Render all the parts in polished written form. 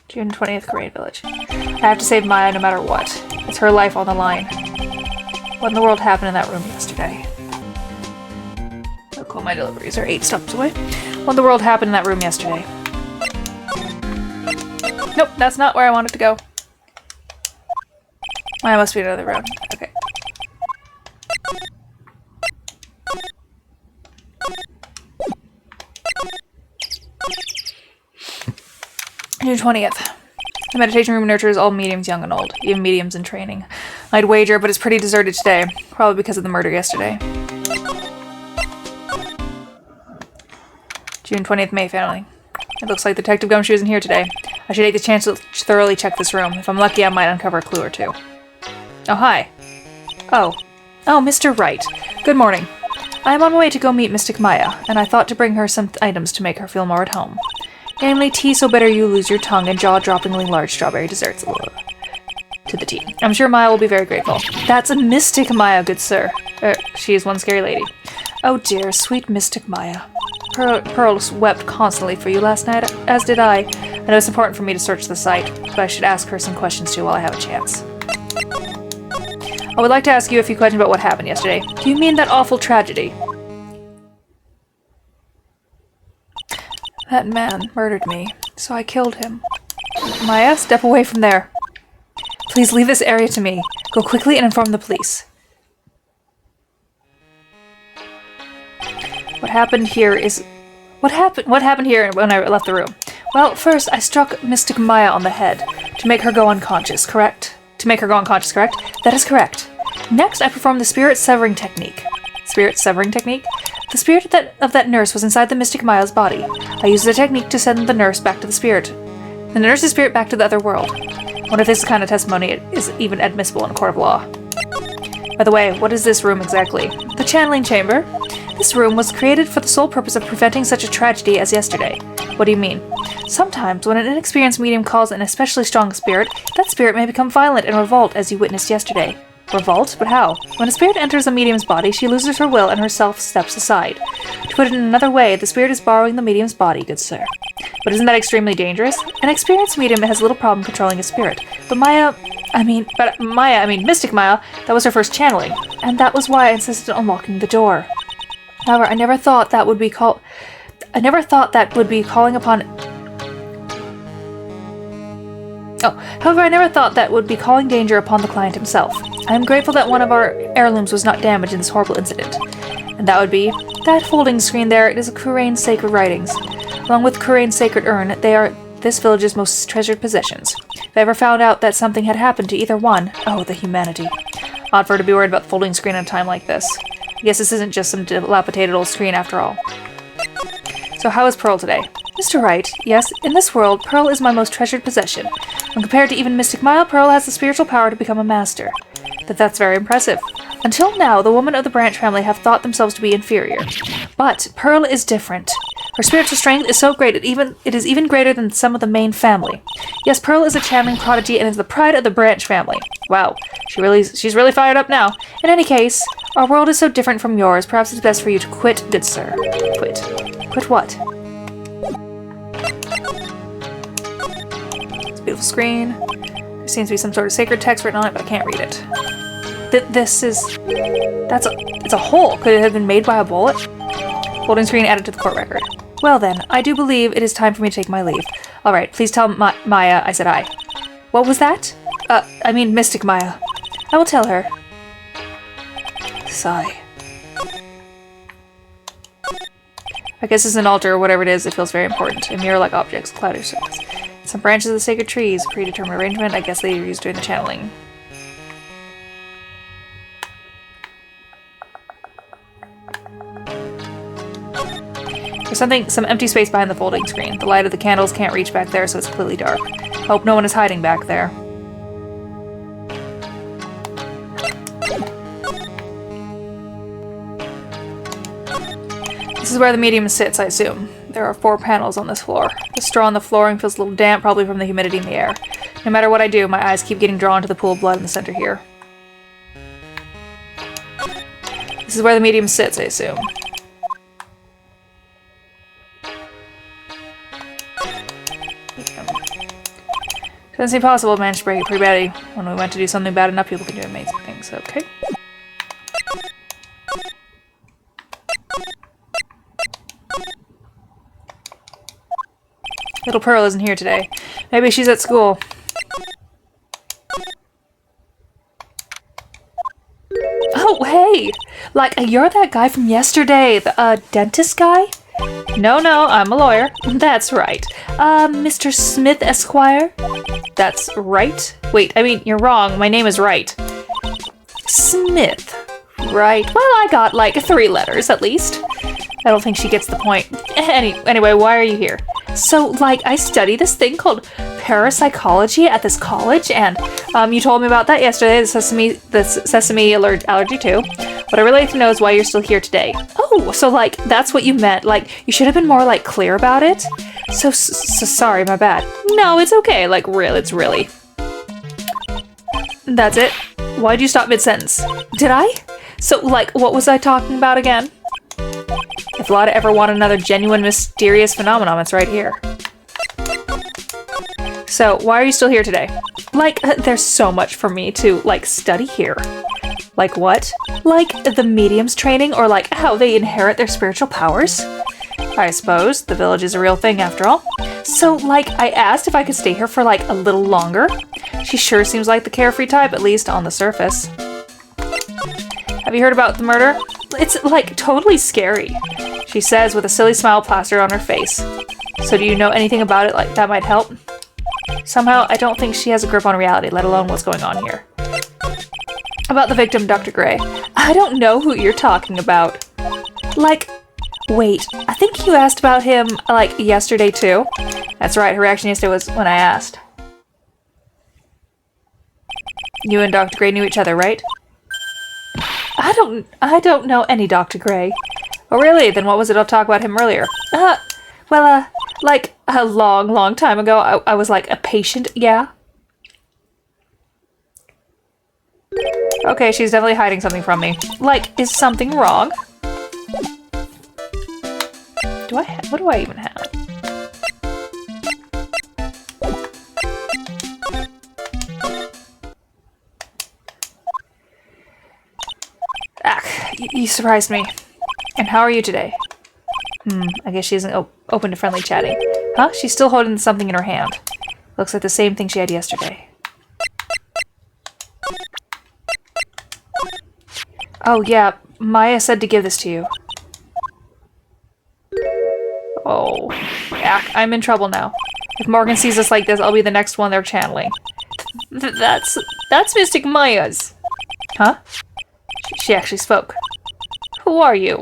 June 20th, Korean Village. I have to save Maya no matter what. It's her life on the line. What in the world happened in that room yesterday? Oh, cool, my deliveries are 8 stops away. What in the world happened in that room yesterday? Nope, that's not where I wanted to go. I must be in another room. Okay. June 20th. The meditation room nurtures all mediums, young and old, even mediums in training. I'd wager, but it's pretty deserted today, probably because of the murder yesterday. June 20th, May family. It looks like Detective Gumshoe isn't here today. I should take the chance to thoroughly check this room. If I'm lucky, I might uncover a clue or two. Oh, hi. Oh, Mr. Wright. Good morning. I am on my way to go meet Mystic Maya, and I thought to bring her some items to make her feel more at home. Namely, tea so bitter you lose your tongue and jaw-droppingly large strawberry desserts. To the tea. I'm sure Maya will be very grateful. That's a Mystic Maya, good sir. She is one scary lady. Oh dear, sweet Mystic Maya. Pearl wept constantly for you last night, as did I. I know it's important for me to search the site, but I should ask her some questions too while I have a chance. I would like to ask you a few questions about what happened yesterday. Do you mean that awful tragedy? That man murdered me, so I killed him. Maya, step away from there. Please leave this area to me. Go quickly and inform the police. What happened here when I left the room? Well, first I struck Mystic Maya on the head to make her go unconscious, correct? That is correct. Next, I performed the spirit severing technique. Spirit severing technique? The spirit of that nurse was inside the Mystic Maya's body. I used the technique to send the nurse back to the nurse's spirit back to the other world. What if this kind of testimony is even admissible in a court of law? By the way, what is this room exactly? The channeling chamber. This room was created for the sole purpose of preventing such a tragedy as yesterday. What do you mean? Sometimes, when an inexperienced medium calls an especially strong spirit, that spirit may become violent and revolt, as you witnessed yesterday. Revolt? But how? When a spirit enters a medium's body, she loses her will and herself steps aside. To put it in another way, the spirit is borrowing the medium's body, good sir. But isn't that extremely dangerous? An experienced medium has little problem controlling a spirit. But Mystic Maya, that was her first channeling. And that was why I insisted on locking the door. However, I never thought that would be calling danger upon the client himself. I am grateful that one of our heirlooms was not damaged in this horrible incident. And that would be that folding screen there. It is Kurain's sacred writings. Along with Kurain's sacred urn, they are this village's most treasured possessions. If I ever found out that something had happened to either one, oh, the humanity. Odd for her to be worried about the folding screen at a time like this. I guess this isn't just some dilapidated old screen after all. So how is Pearl today? Mr. Wright, yes, in this world, Pearl is my most treasured possession. When compared to even Mystic Maya, Pearl has the spiritual power to become a master. That's very impressive. Until now, the women of the Branch family have thought themselves to be inferior. But Pearl is different. Her spiritual strength is so great it is even greater than some of the main family. Yes, Pearl is a channeling prodigy and is the pride of the Branch family. Wow, she's really fired up now. In any case, our world is so different from yours, perhaps it's best for you to quit, good sir. Quit. Quit what? It's a beautiful screen. There seems to be some sort of sacred text written on it, but I can't read it. It's a hole. Could it have been made by a bullet? Folding screen added to the court record. Well then, I do believe it is time for me to take my leave. Alright, please tell Maya I said I. What was that? Mystic Maya. I will tell her. Sigh. I guess it's an altar or whatever it is, it feels very important. A mirror-like objects, cloudy surface. Some branches of the sacred trees, predetermined arrangement, I guess they are used during the channeling. There's some empty space behind the folding screen. The light of the candles can't reach back there, so it's completely dark. I hope no one is hiding back there. This is where the medium sits, I assume. There are 4 panels on this floor. The straw on the flooring feels a little damp, probably from the humidity in the air. No matter what I do, my eyes keep getting drawn to the pool of blood in the center here. This is where the medium sits, I assume. Doesn't seem possible to manage to break it pretty badly. When we went to do something bad enough, people can do amazing things. Okay. Little Pearl isn't here today. Maybe she's at school. Oh, hey! Like, you're that guy from yesterday, the, dentist guy? No, I'm a lawyer. That's right. Mr. Smith Esquire? That's right. Wait, I mean, you're wrong. My name is Wright. Smith. Right. Well, I got, like, 3 letters, at least. I don't think she gets the point. Anyway, why are you here? So, like, I study this thing called parapsychology at this college, and you told me about that yesterday, the sesame allergy too. What I really like to know is why you're still here today. Oh, so, like, that's what you meant. Like, you should have been more, like, clear about it. So sorry, my bad. No, it's okay. Like, it's really. That's it? Why'd you stop mid-sentence? Did I? So, like, what was I talking about again? If Lotta ever want another genuine mysterious phenomenon, it's right here. So, why are you still here today? Like, there's so much for me to, like, study here. Like what? Like the medium's training, or like how they inherit their spiritual powers? I suppose the village is a real thing after all. So, like, I asked if I could stay here for, like, a little longer. She sure seems like the carefree type, at least on the surface. Have you heard about the murder? It's, like, totally scary, she says with a silly smile plastered on her face. So do you know anything about it, like, that might help? Somehow, I don't think she has a grip on reality, let alone what's going on here. About the victim, Dr. Gray. I don't know who you're talking about. Like, wait, I think you asked about him, like, yesterday too? That's right, her reaction yesterday was when I asked. You and Dr. Gray knew each other, right? I don't know any Dr. Gray. Oh, really? Then what was it I'll talk about him earlier? Like, a long time ago, I was, like, a patient, yeah? Okay, she's definitely hiding something from me. Like, is something wrong? What do I even have? You surprised me. And how are you today? I guess she isn't open to friendly chatting. Huh? She's still holding something in her hand. Looks like the same thing she had yesterday. Oh, yeah. Maya said to give this to you. Oh, Ack, I'm in trouble now. If Morgan sees us like this, I'll be the next one they're channeling. That's Mystic Maya's. Huh? She actually spoke. Who are you?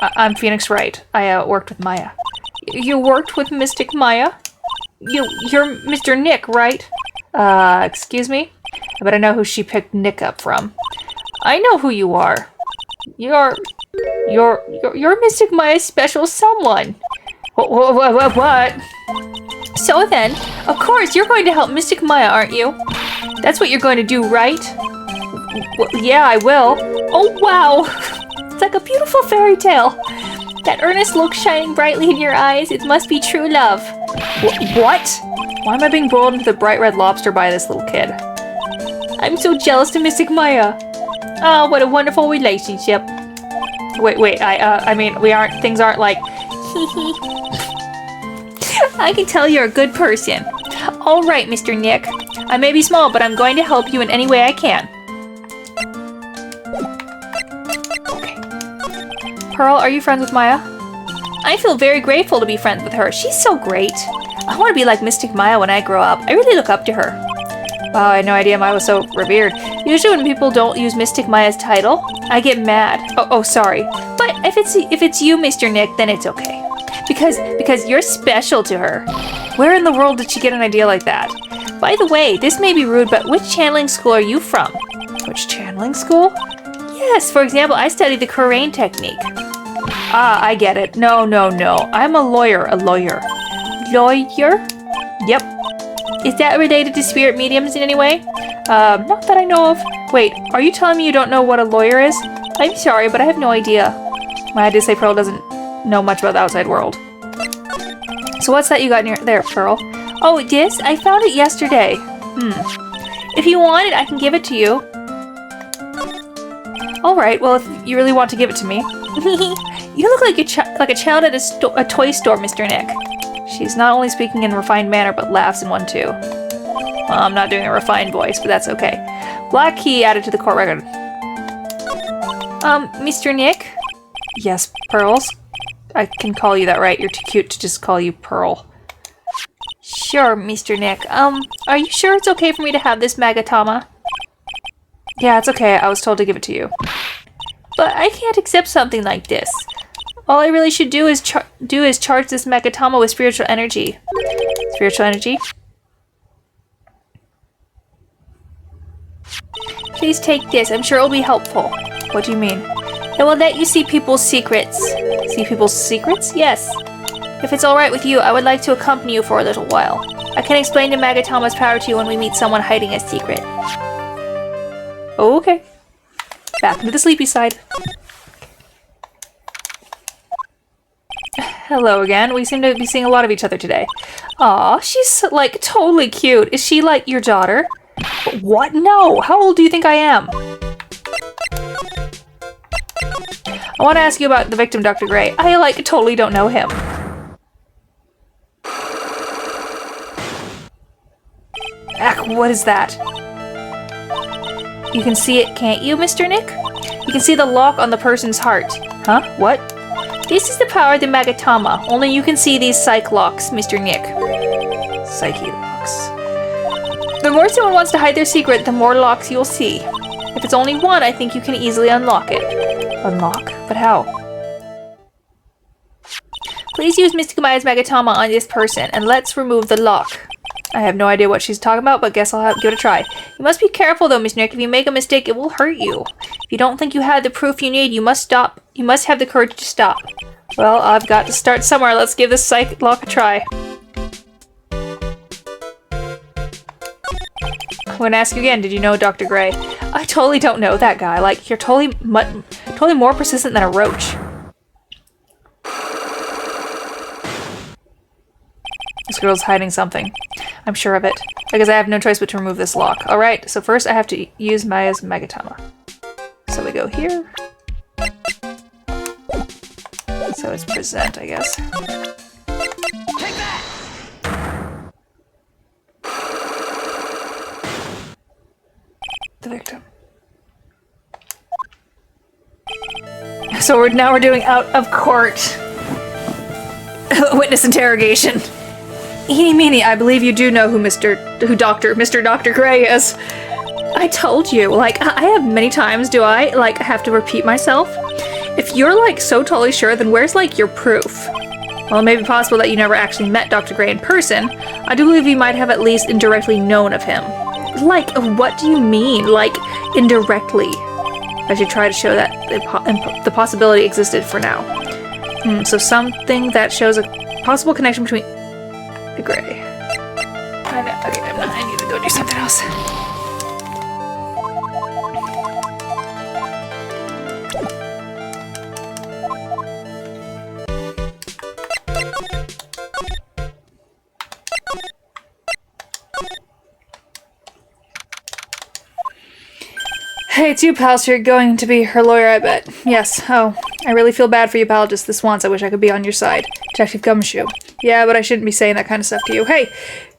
I'm Phoenix Wright. I worked with Maya. You worked with Mystic Maya? You're Mr. Nick, right? Excuse me? I bet I know who she picked Nick up from. I know who you are. You're Mystic Maya's special someone. What? So then, of course, you're going to help Mystic Maya, aren't you? That's what you're going to do, right? Yeah, I will. Oh, wow. It's like a beautiful fairy tale. That earnest look shining brightly in your eyes. It must be true love. What? Why am I being boiled into the bright red lobster by this little kid? I'm so jealous to Mystic Maya. Oh, what a wonderful relationship. Wait, I mean, things aren't like, I can tell you're a good person. All right, Mr. Nick. I may be small, but I'm going to help you in any way I can. Okay. Pearl, are you friends with Maya? I feel very grateful to be friends with her. She's so great. I want to be like Mystic Maya when I grow up. I really look up to her. Wow, I had no idea Maya was so revered. Usually when people don't use Mystic Maya's title, I get mad. Oh, sorry. But if it's you, Mr. Nick, then it's okay. Because you're special to her. Where in the world did she get an idea like that? By the way, this may be rude, but which channeling school are you from? Which channeling school? Yes, for example, I studied the Crane technique. Ah, I get it. No. I'm a lawyer. Lawyer? Yep. Is that related to spirit mediums in any way? Not that I know of. Wait, are you telling me you don't know what a lawyer is? I'm sorry, but I have no idea. My idea say Pearl doesn't know much about the outside world. So what's that you got in there, Pearl? Oh, this? I found it yesterday. If you want it, I can give it to you. Alright, well, if you really want to give it to me. You look like a child at a toy store, Mr. Nick. She's not only speaking in a refined manner, but laughs in one too. Well, I'm not doing a refined voice, but that's okay. Black key added to the court record. Mr. Nick? Yes, Pearls? I can call you that, right? You're too cute to just call you Pearl. Sure, Mr. Nick. Are you sure it's okay for me to have this Magatama? Yeah, it's okay. I was told to give it to you. But I can't accept something like this. All I really should do is charge this Magatama with spiritual energy. Spiritual energy? Please take this. I'm sure it'll be helpful. What do you mean? It will let you see people's secrets. See people's secrets? Yes. If it's alright with you, I would like to accompany you for a little while. I can explain the Magatama's power to you when we meet someone hiding a secret. Okay. Back into the sleepy side. Hello again. We seem to be seeing a lot of each other today. Aw, she's like totally cute. Is she like your daughter? What? No! How old do you think I am? I want to ask you about the victim, Dr. Gray. I like totally don't know him. Ack, what is that? You can see it, can't you, Mr. Nick? You can see the lock on the person's heart. Huh? What? This is the power of the Magatama. Only you can see these psych locks, Mr. Nick. Psyche locks. The more someone wants to hide their secret, the more locks you'll see. If it's only one, I think you can easily unlock it. Unlock? But how? Please use Mystic Maya's Magatama on this person, and let's remove the lock. I have no idea what she's talking about, but guess I'll give it a try. You must be careful though, Miss Nick. If you make a mistake, it will hurt you. If you don't think you have the proof you need, you must stop. You must have the courage to stop. Well, I've got to start somewhere. Let's give this psych lock a try. I'm gonna ask you again, did you know Dr. Gray? I totally don't know that guy. Like, you're totally more persistent than a roach. This girl's hiding something. I'm sure of it. Because I have no choice but to remove this lock. Alright, so first I have to use Maya's Magatama. So we go here. So it's present, I guess. Take that! The victim. So now we're doing out of court. Witness interrogation. Eeny meeny, I believe you do know who Mr. Dr. Gray is. I told you, like, I have many times, do I, like, have to repeat myself? If you're, like, so totally sure, then where's, like, your proof? Well, it may be possible that you never actually met Dr. Gray in person. I do believe you might have at least indirectly known of him. Like, what do you mean, like, indirectly? I should try to show that the possibility existed for now. So something that shows a possible connection between the Gray. I know. Okay, I need to go do something else. Hey, it's you, pal. So you're going to be her lawyer, I bet. Yes. Oh, I really feel bad for you, pal. Just this once. I wish I could be on your side. Detective Gumshoe. Yeah, but I shouldn't be saying that kind of stuff to you. Hey,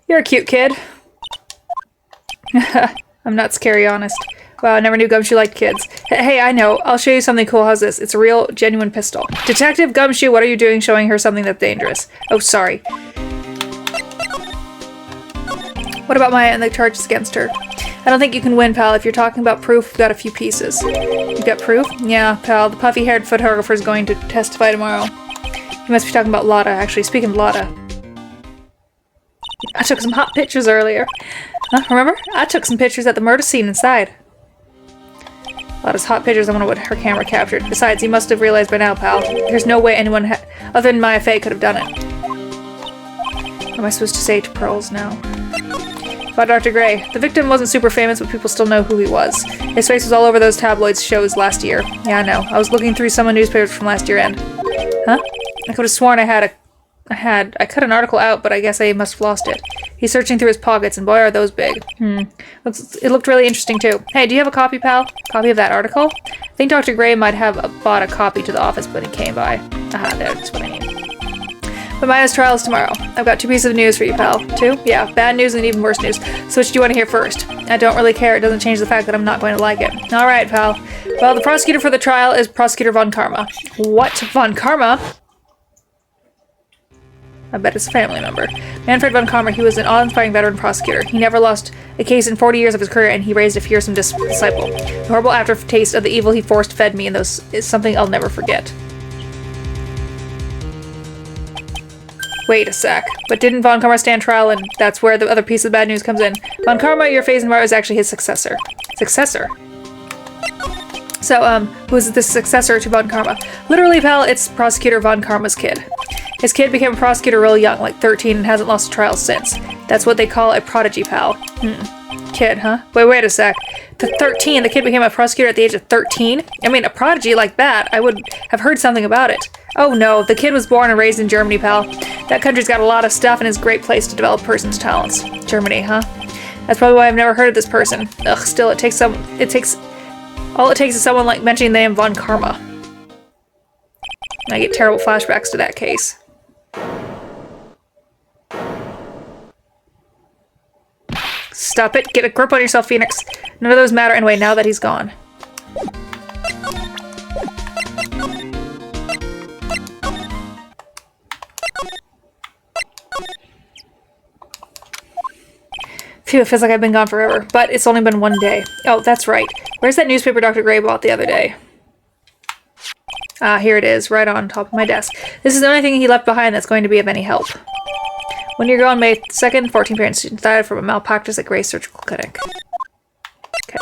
you're a cute kid. I'm not scary, honest. Wow, I never knew Gumshoe liked kids. Hey, I know. I'll show you something cool. How's this? It's a real, genuine pistol. Detective Gumshoe, what are you doing showing her something that's dangerous? Oh, sorry. What about Maya and the charges against her? I don't think you can win, pal. If you're talking about proof, we've got a few pieces. You got proof? Yeah, pal. The puffy-haired photographer is going to testify tomorrow. You must be talking about Lotta, actually. Speaking of Lotta. I took some hot pictures earlier. Huh, remember? I took some pictures at the murder scene inside. Lotta's hot pictures, I wonder what her camera captured. Besides, you must have realized by now, pal. There's no way anyone other than Maya Fey could have done it. What am I supposed to say to Pearls now? About Dr. Gray. The victim wasn't super famous, but people still know who he was. His face was all over those tabloids shows last year. Yeah, I know. I was looking through some of the newspapers from last year end. Huh? I could have sworn I cut an article out, but I guess I must have lost it. He's searching through his pockets, and boy are those big. It looked really interesting too. Hey, do you have a copy, pal? Copy of that article? I think Dr. Gray might have bought a copy to the office when he came by. Aha, that's what I need. But Maya's trial is tomorrow. I've got 2 pieces of news for you, pal. 2? Yeah, bad news and even worse news. So which do you want to hear first? I don't really care. It doesn't change the fact that I'm not going to like it. Alright, pal. Well, the prosecutor for the trial is Prosecutor Von Karma. What? Von Karma? I bet it's a family member. Manfred von Karma, he was an awe-inspiring veteran prosecutor. He never lost a case in 40 years of his career, and he raised a fearsome disciple. The horrible aftertaste of the evil he force-fed me and those is something I'll never forget. Wait a sec. But didn't Von Karma stand trial, and that's where the other piece of bad news comes in. Von Karma, your Phasenbar, is actually his successor. Successor? So, who's the successor to Von Karma? Literally, pal, it's Prosecutor Von Karma's kid. His kid became a prosecutor real young, like 13, and hasn't lost a trial since. That's what they call a prodigy, pal. Kid, huh? Wait a sec. The 13, the kid became a prosecutor at the age of 13? I mean, a prodigy like that, I would have heard something about it. Oh no, the kid was born and raised in Germany, pal. That country's got a lot of stuff and is a great place to develop a person's talents. Germany, huh? That's probably why I've never heard of this person. Ugh, still, all it takes is someone like mentioning the name Von Karma. I get terrible flashbacks to that case. Stop it. Get a grip on yourself, Phoenix. None of those matter anyway now that he's gone. Phew, it feels like I've been gone forever, but it's only been 1 day. Oh, that's right. Where's that newspaper Dr. Gray bought the other day? Ah, here it is, right on top of my desk. This is the only thing he left behind that's going to be of any help. When you're gone, May 2nd, 14 parent students died from a malpractice at Gray's Surgical Clinic. Okay.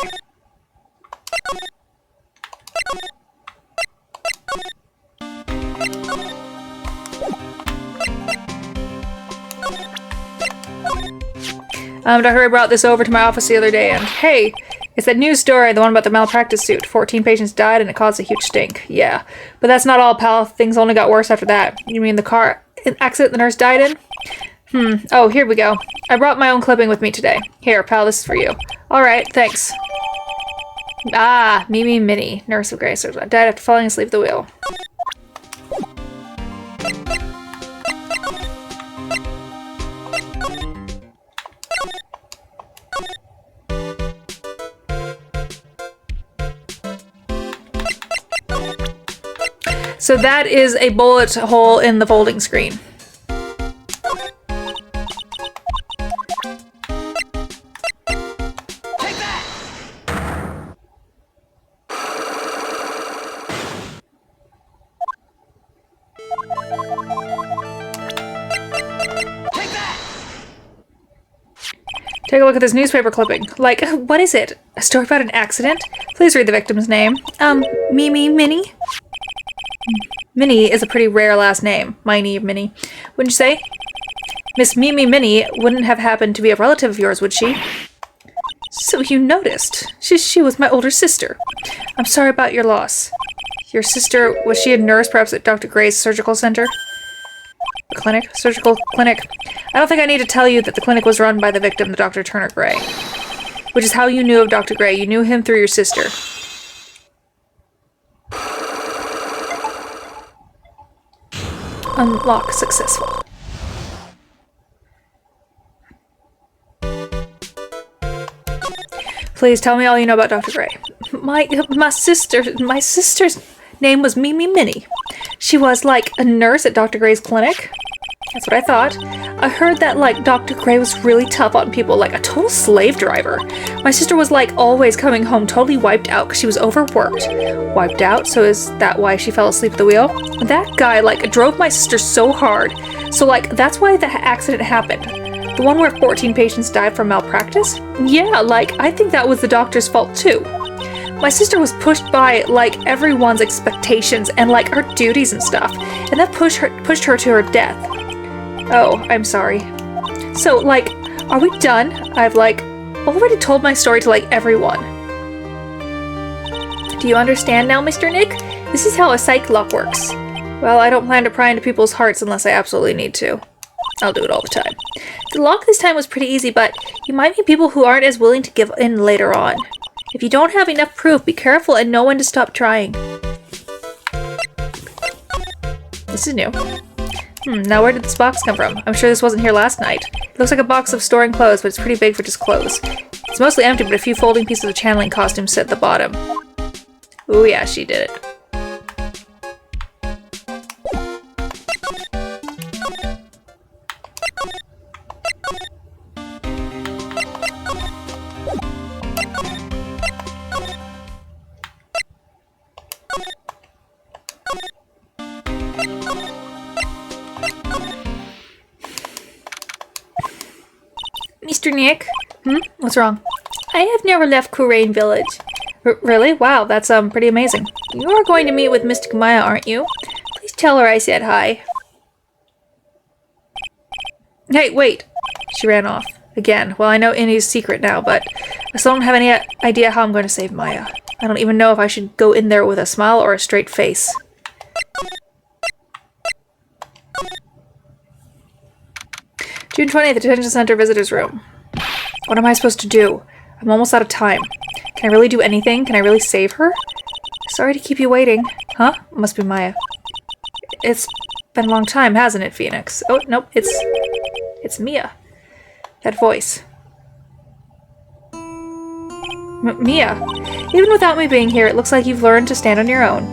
Dr. Ray brought this over to my office the other day, and hey, it's that news story, the one about the malpractice suit. 14 patients died and it caused a huge stink. Yeah, but that's not all, pal. Things only got worse after that. You mean the car accident the nurse died in? Oh, here we go. I brought my own clipping with me today. Here, pal, this is for you. Alright, thanks. Ah, Mimi Minnie, nurse of Gray's Surgery, died after falling asleep at the wheel. So that is a bullet hole in the folding screen. Take that! Take that! Take a look at this newspaper clipping. Like, what is it? A story about an accident? Please read the victim's name. Mimi Minnie? Minnie is a pretty rare last name. Minnie, Minnie. Wouldn't you say? Miss Mimi Minnie wouldn't have happened to be a relative of yours, would she? So you noticed. She was my older sister. I'm sorry about your loss. Your sister, was she a nurse perhaps at Dr. Gray's surgical center? Clinic? Surgical clinic. I don't think I need to tell you that the clinic was run by the victim, the Dr. Turner Gray. Which is how you knew of Dr. Gray. You knew him through your sister. Unlock successful. Please tell me all you know about Dr. Gray. My sister's name was Mimi Minnie. She was like a nurse at Dr. Gray's clinic. That's what I thought. I heard that like Dr. Gray was really tough on people, like a total slave driver. My sister was like always coming home totally wiped out because she was overworked. Wiped out? So is that why she fell asleep at the wheel? That guy like drove my sister so hard. So like that's why the accident happened. The one where 14 patients died from malpractice? Yeah, like I think that was the doctor's fault too. My sister was pushed by like everyone's expectations and like her duties and stuff, and that pushed her to her death. Oh, I'm sorry. So, like, Are we done? I've, like, already told my story to, like, everyone. Do you understand now, Mr. Nick? This is how a psych lock works. Well, I don't plan to pry into people's hearts unless I absolutely need to. I'll do it all the time. The lock this time was pretty easy, but you might meet people who aren't as willing to give in later on. If you don't have enough proof, be careful and know when to stop trying. This is new. Now where did this box come from? I'm sure this wasn't here last night. It looks like a box of storing clothes, but it's pretty big for just clothes. It's mostly empty, but a few folding pieces of channeling costumes sit at the bottom. Ooh yeah, she did it. Mr. Nick? What's wrong? I have never left Kurain Village. Really? Wow, that's pretty amazing. You are going to meet with Mystic Maya, aren't you? Please tell her I said hi. Hey, wait! She ran off. Again. Well, I know Innie's secret now, but I still don't have any idea how I'm going to save Maya. I don't even know if I should go in there with a smile or a straight face. June 20th, Detention Center Visitors Room. What am I supposed to do? I'm almost out of time. Can I really do anything? Can I really save her? Sorry to keep you waiting. Huh? Must be Maya. It's been a long time, hasn't it, Phoenix? Oh, nope, it's Mia. That voice. Mia, even without me being here, it looks like you've learned to stand on your own.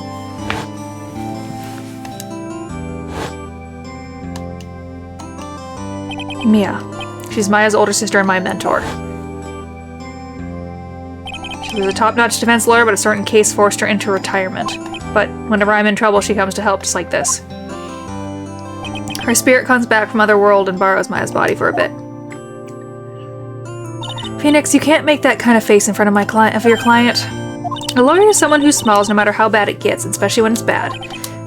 Mia. She's Maya's older sister and my mentor. She was a top-notch defense lawyer, but a certain case forced her into retirement. But whenever I'm in trouble, she comes to help, just like this. Her spirit comes back from other world and borrows Maya's body for a bit. Phoenix, you can't make that kind of face in front of your client. A lawyer is someone who smiles no matter how bad it gets, especially when it's bad.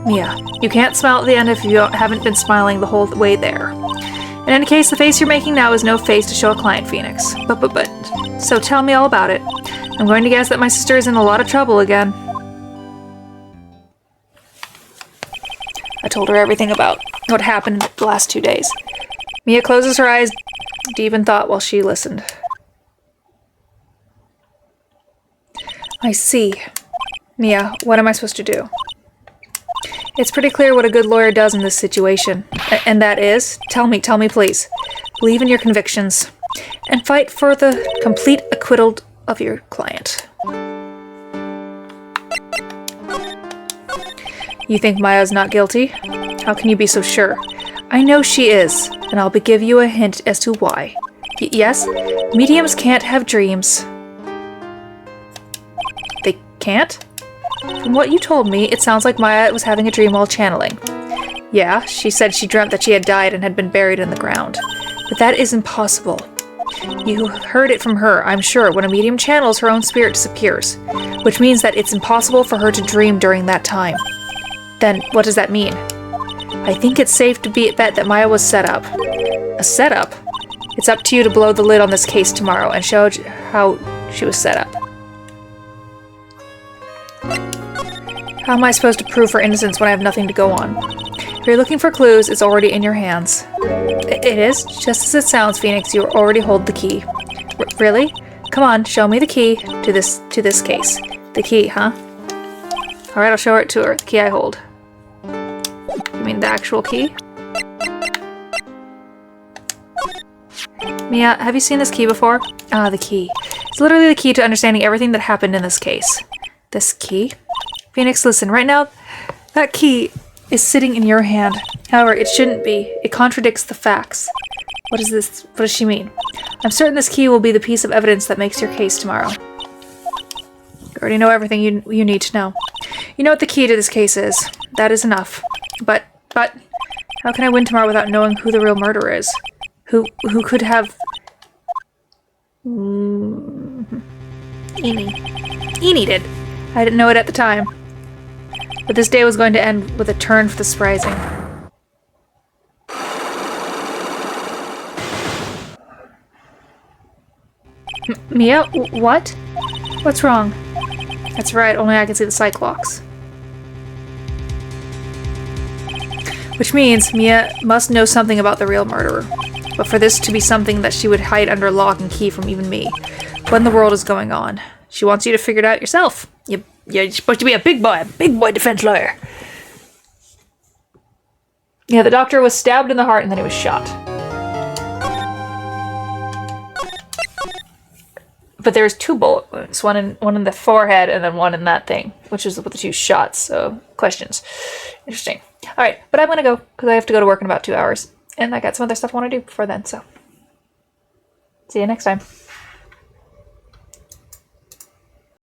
Mia, you can't smile at the end if you haven't been smiling the whole way there. In any case, the face you're making now is no face to show a client, Phoenix. But. So tell me all about it. I'm going to guess that my sister is in a lot of trouble again. I told her everything about what happened the last 2 days. Mia closes her eyes, deep in thought while she listened. I see. Mia, what am I supposed to do? It's pretty clear what a good lawyer does in this situation. And that is, tell me please. Believe in your convictions. And fight for the complete acquittal of your client. You think Maya's not guilty? How can you be so sure? I know she is, and I'll give you a hint as to why. Yes, mediums can't have dreams. They can't? From what you told me, it sounds like Maya was having a dream while channeling. Yeah, she said she dreamt that she had died and had been buried in the ground. But that is impossible. You heard it from her, I'm sure. When a medium channels, her own spirit disappears. Which means that it's impossible for her to dream during that time. Then, what does that mean? I think it's safe to bet that Maya was set up. A setup? It's up to you to blow the lid on this case tomorrow and show how she was set up. How am I supposed to prove her innocence when I have nothing to go on? If you're looking for clues, it's already in your hands. It is? Just as it sounds, Phoenix, you already hold the key. Really? Come on, show me the key to this case. The key, huh? Alright, I'll show it to her. The key I hold. You mean the actual key? Mia, have you seen this key before? Ah, the key. It's literally the key to understanding everything that happened in this case. This key? Phoenix, listen, right now, that key is sitting in your hand. However, it shouldn't be. It contradicts the facts. What is this? What does she mean? I'm certain this key will be the piece of evidence that makes your case tomorrow. You already know everything you need to know. You know what the key to this case is. That is enough. But, how can I win tomorrow without knowing who the real murderer is? Who could have... Ennie did. I didn't know it at the time. But this day was going to end with a turn for the surprising. Mia, what? What's wrong? That's right, only I can see the Psych locks. Which means Mia must know something about the real murderer. But for this to be something that she would hide under lock and key from even me, what in the world is going on? She wants you to figure it out yourself. You're supposed to be a big boy defense lawyer. Yeah, the doctor was stabbed in the heart and then he was shot. But there's 2 bullet wounds, one in the forehead and then one in that thing, which is with the 2 shots. So, questions. Interesting. All right, but I'm going to go because I have to go to work in about 2 hours. And I got some other stuff I want to do before then, so see you next time.